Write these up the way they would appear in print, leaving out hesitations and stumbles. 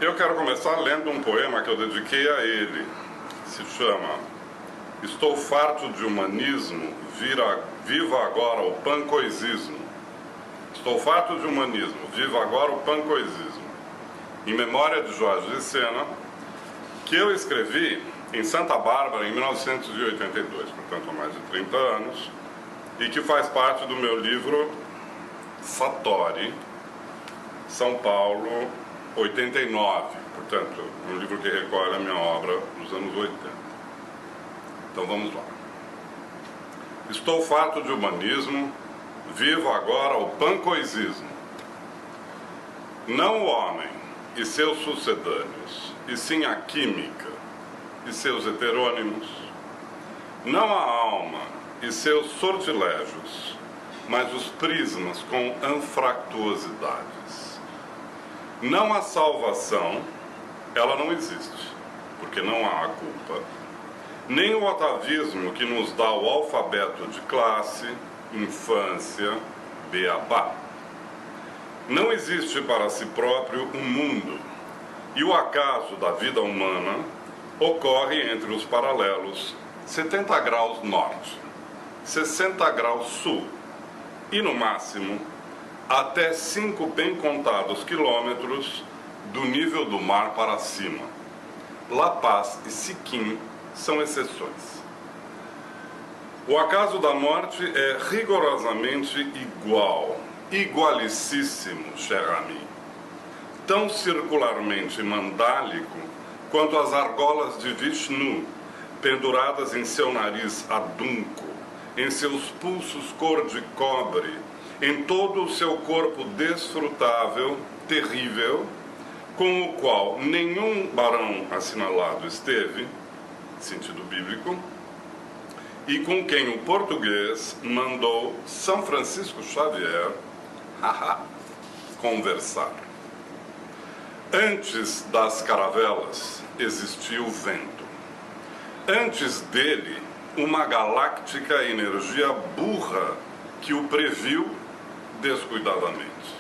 Eu quero começar lendo um poema que eu dediquei a ele. Se chama Estou farto de humanismo, viva agora o pancoisismo. Estou farto de humanismo, viva agora o pancoisismo. Em memória de Jorge de Sena, que eu escrevi em Santa Bárbara em 1982, portanto há mais de 30 anos, e que faz parte do meu livro Satori, São Paulo, 89, portanto, um livro que recolhe a minha obra dos anos 80. Então vamos lá. Estou farto de humanismo, vivo agora o pancoisismo. Não o homem e seus sucedâneos, e sim a química e seus heterônimos. Não a alma e seus sortilégios, mas os prismas com anfractuosidades. Não a salvação, ela não existe, porque não há a culpa. Nem o atavismo que nos dá o alfabeto de classe, infância, beabá. Não existe para si próprio um mundo, e o acaso da vida humana ocorre entre os paralelos 70 graus norte, 60 graus sul, e no máximo até 5 bem contados quilômetros do nível do mar para cima. La Paz e Siquim são exceções. O acaso da morte é rigorosamente igual, igualicíssimo, cher ami, tão circularmente mandálico quanto as argolas de Vishnu, penduradas em seu nariz adunco, em seus pulsos cor de cobre, em todo o seu corpo desfrutável, terrível, com o qual nenhum barão assinalado esteve, sentido bíblico, e com quem o português mandou São Francisco Xavier conversar. Antes das caravelas existia o vento. Antes dele, uma galáctica energia burra que o previu descuidadamente.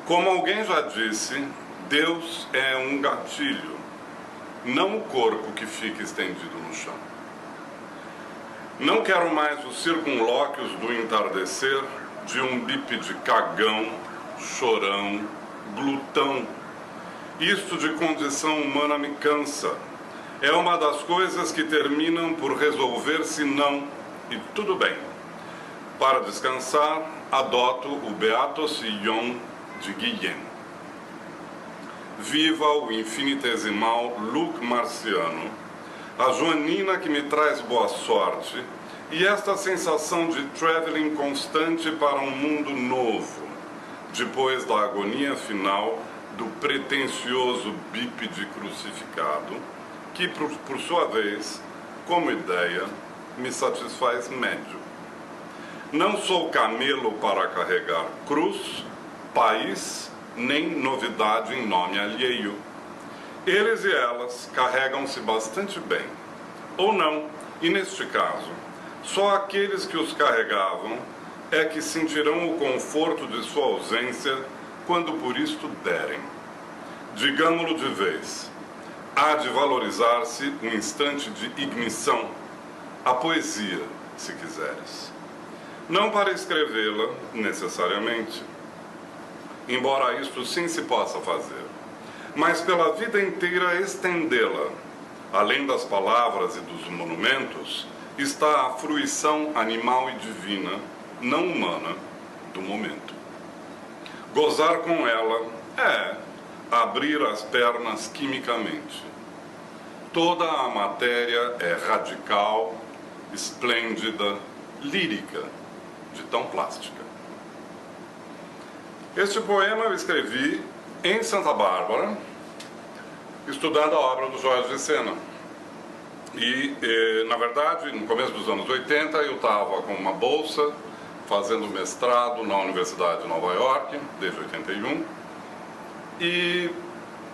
Como alguém já disse, Deus é um gatilho, não o corpo que fica estendido no chão. Não quero mais os circunlóquios do entardecer de um bípede cagão, chorão, glutão. Isto de condição humana me cansa. É uma das coisas que terminam por resolver-se não, e tudo bem. Para descansar, adoto o Beato Sillon de Guilhem. Viva o infinitesimal Luc Marciano, a joanina que me traz boa sorte e esta sensação de traveling constante para um mundo novo, depois da agonia final do pretensioso bípede crucificado, que, por sua vez, como ideia, me satisfaz médio. Não sou camelo para carregar cruz, país, nem novidade em nome alheio. Eles e elas carregam-se bastante bem, ou não, e neste caso, só aqueles que os carregavam é que sentirão o conforto de sua ausência quando por isto derem. Digamo-lo de vez, há de valorizar-se um instante de ignição, a poesia, se quiseres. Não para escrevê-la, necessariamente, embora isto sim se possa fazer, mas pela vida inteira estendê-la. Além das palavras e dos monumentos, está a fruição animal e divina, não humana, do momento. Gozar com ela é abrir as pernas quimicamente. Toda a matéria é radical, esplêndida, lírica, de tão plástica. Este poema eu escrevi em Santa Bárbara, estudando a obra do Jorge de Sena. E, na verdade, no começo dos anos 80, eu estava com uma bolsa, fazendo mestrado na Universidade de Nova York, desde 81, e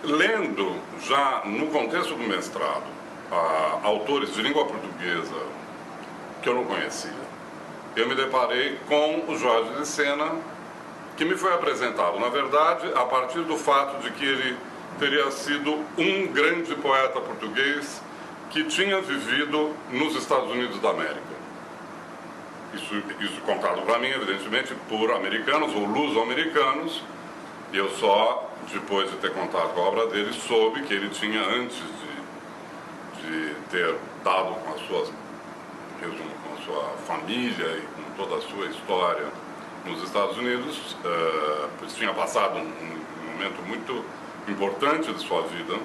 lendo, já no contexto do mestrado, autores de língua portuguesa que eu não conhecia, eu me deparei com o Jorge de Sena, que me foi apresentado, na verdade, a partir do fato de que ele teria sido um grande poeta português que tinha vivido nos Estados Unidos da América. Isso contado para mim, evidentemente, por americanos ou luso-americanos, e eu só, depois de ter contato com a obra dele, soube que ele tinha, antes de ter dado com as suas, resumo, com a sua família e com toda a sua história nos Estados Unidos, pois tinha passado um momento muito importante de sua vida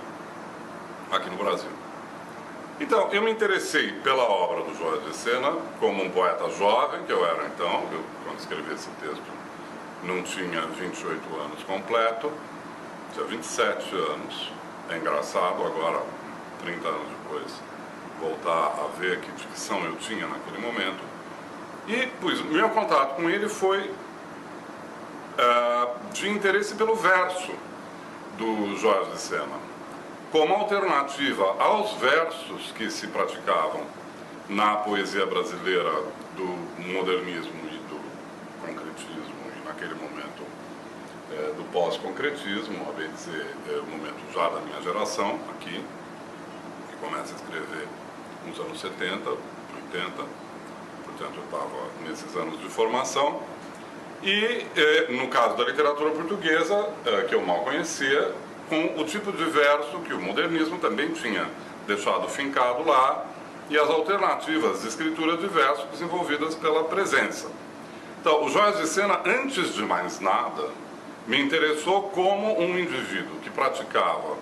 aqui no Brasil. Então, eu me interessei pela obra do Jorge de Sena como um poeta jovem, que eu era então, quando escrevi esse texto, não tinha 28 anos completo, tinha 27 anos. É engraçado agora, 30 anos depois, voltar a ver que dicção eu tinha naquele momento. E, pois, meu contato com ele foi de interesse pelo verso do Jorge de Sena, como alternativa aos versos que se praticavam na poesia brasileira do modernismo e do concretismo, e naquele momento do pós-concretismo, a bem dizer, o momento já da minha geração, aqui, que começa a escrever nos anos 70, 80, portanto eu estava nesses anos de formação, e no caso da literatura portuguesa, que eu mal conhecia, com o tipo de verso que o modernismo também tinha deixado fincado lá, e as alternativas de escritura de verso desenvolvidas pela presença. Então, o Jorge de Sena, antes de mais nada, me interessou como um indivíduo que praticava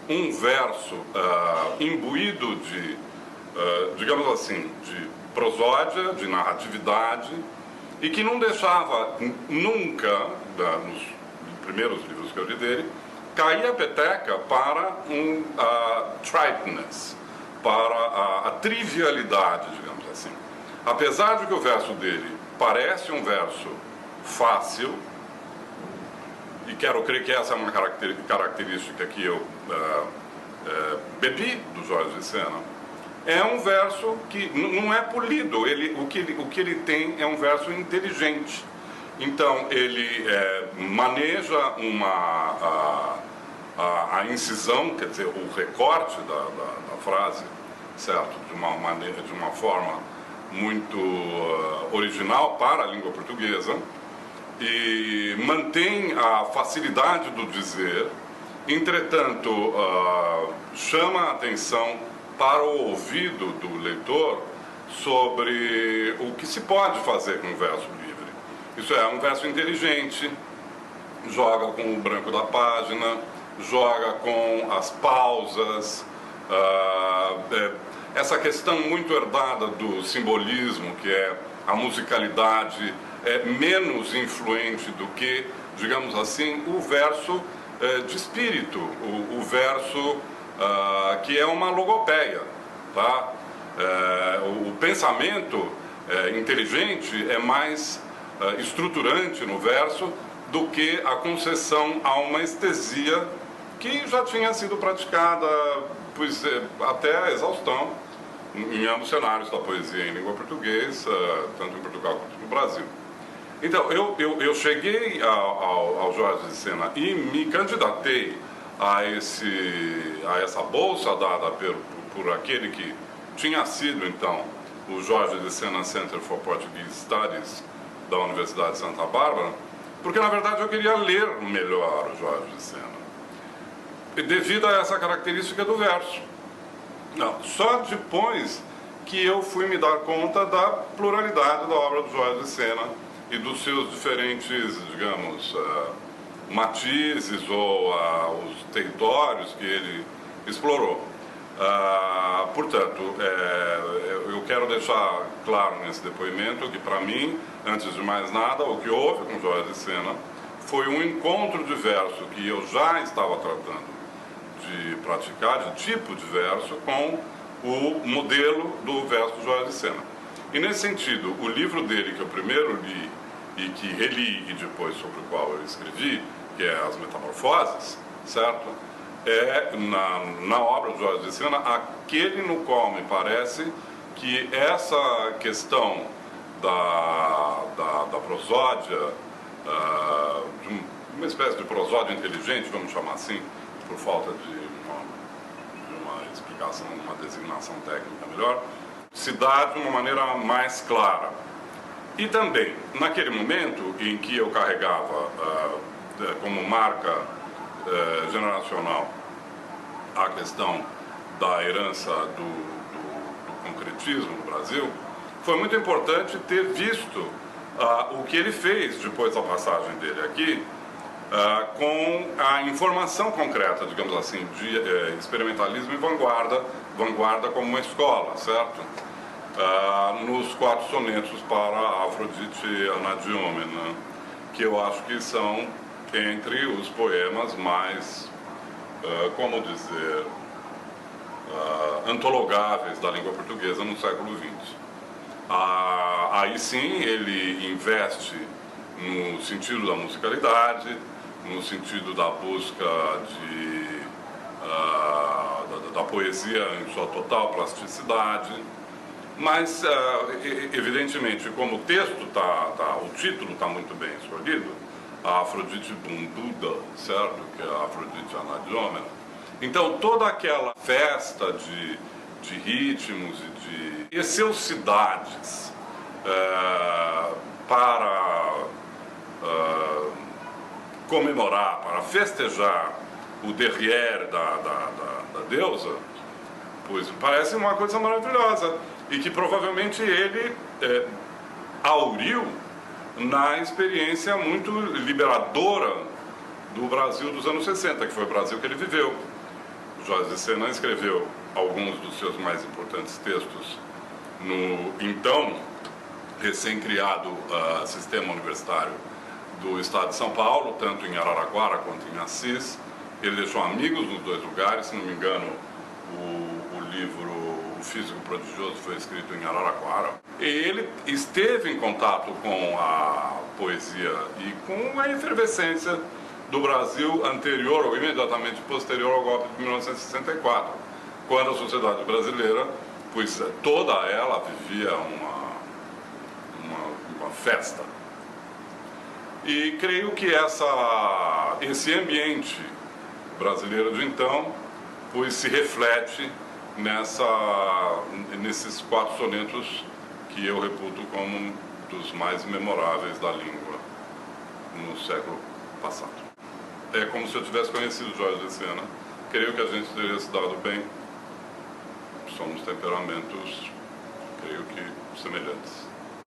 um verso imbuído de, digamos assim, de prosódia, de narratividade, e que não deixava nunca, nos primeiros livros que eu li dele, cair a peteca para triteness, para a trivialidade, digamos assim. Apesar de que o verso dele parece um verso fácil, e quero crer que essa é uma característica que eu bebi do Jorge de Sena, é um verso que não é polido, o que ele tem é um verso inteligente. Então, ele maneja a incisão, quer dizer, o recorte da frase, certo? De uma forma muito original para a língua portuguesa, e mantém a facilidade do dizer, entretanto, chama a atenção para o ouvido do leitor sobre o que se pode fazer com o verso livre. Isso é, um verso inteligente, joga com o branco da página, joga com as pausas, essa questão muito herdada do simbolismo, que é a musicalidade, é menos influente do que, digamos assim, o verso de espírito, o verso que é uma logopeia, tá? O pensamento inteligente é mais estruturante no verso do que a concessão a uma estesia que já tinha sido praticada, pois, até a exaustão em ambos cenários da poesia em língua portuguesa, tanto em Portugal quanto no Brasil. Então, eu cheguei ao Jorge de Sena e me candidatei a essa bolsa dada por aquele que tinha sido, então, o Jorge de Sena Center for Portuguese Studies da Universidade de Santa Bárbara, porque, na verdade, eu queria ler melhor o Jorge de Sena, devido a essa característica do verso. Não, só depois que eu fui me dar conta da pluralidade da obra do Jorge de Sena e dos seus diferentes, digamos, matizes ou os territórios que ele explorou. Portanto, eu quero deixar claro nesse depoimento que, para mim, antes de mais nada, o que houve com Jorge de Sena foi um encontro de verso que eu já estava tratando de praticar, de tipo de verso, com o modelo do verso do Jorge de Sena. E, nesse sentido, o livro dele, que eu primeiro li e que reli e depois sobre o qual eu escrevi, que é As Metamorfoses, certo? É, na obra do Jorge de Sena, aquele no qual me parece que essa questão da prosódia, uma espécie de prosódia inteligente, vamos chamar assim, por falta de uma explicação, uma designação técnica melhor, se dá de uma maneira mais clara. E também, naquele momento em que eu carregava como marca generacional a questão da herança do concretismo no Brasil, foi muito importante ter visto o que ele fez depois da passagem dele aqui, com a informação concreta, digamos assim, de experimentalismo e vanguarda como uma escola, certo? Nos 4 sonetos para Afrodite Anadyomene, que eu acho que são entre os poemas mais, como dizer, antologáveis da língua portuguesa no século XX. Aí sim ele investe no sentido da musicalidade, no sentido da busca da poesia em sua total plasticidade, mas evidentemente, como o texto o título está muito bem escolhido, a Afrodite Bunduda, certo? Que é a Afrodite Anadyomene. Então toda aquela festa de ritmos e de exceusidades para comemorar, para festejar o derrière da deusa, pois parece uma coisa maravilhosa e que provavelmente ele auriu na experiência muito liberadora do Brasil dos anos 60, que foi o Brasil que ele viveu. Jorge de Sena escreveu alguns dos seus mais importantes textos no então recém-criado sistema universitário do Estado de São Paulo, tanto em Araraquara quanto em Assis. Ele deixou amigos nos 2 lugares, se não me engano, o livro O Físico Prodigioso foi escrito em Araraquara. E ele esteve em contato com a poesia e com a efervescência do Brasil anterior ou imediatamente posterior ao golpe de 1964, quando a sociedade brasileira, pois toda ela vivia uma festa. E creio que esse ambiente brasileiro de então, pois se reflete nesses 4 sonetos que eu reputo como um dos mais memoráveis da língua no século passado. É como se eu tivesse conhecido Jorge de Sena. Creio que a gente teria se dado bem. Somos temperamentos, creio que, semelhantes.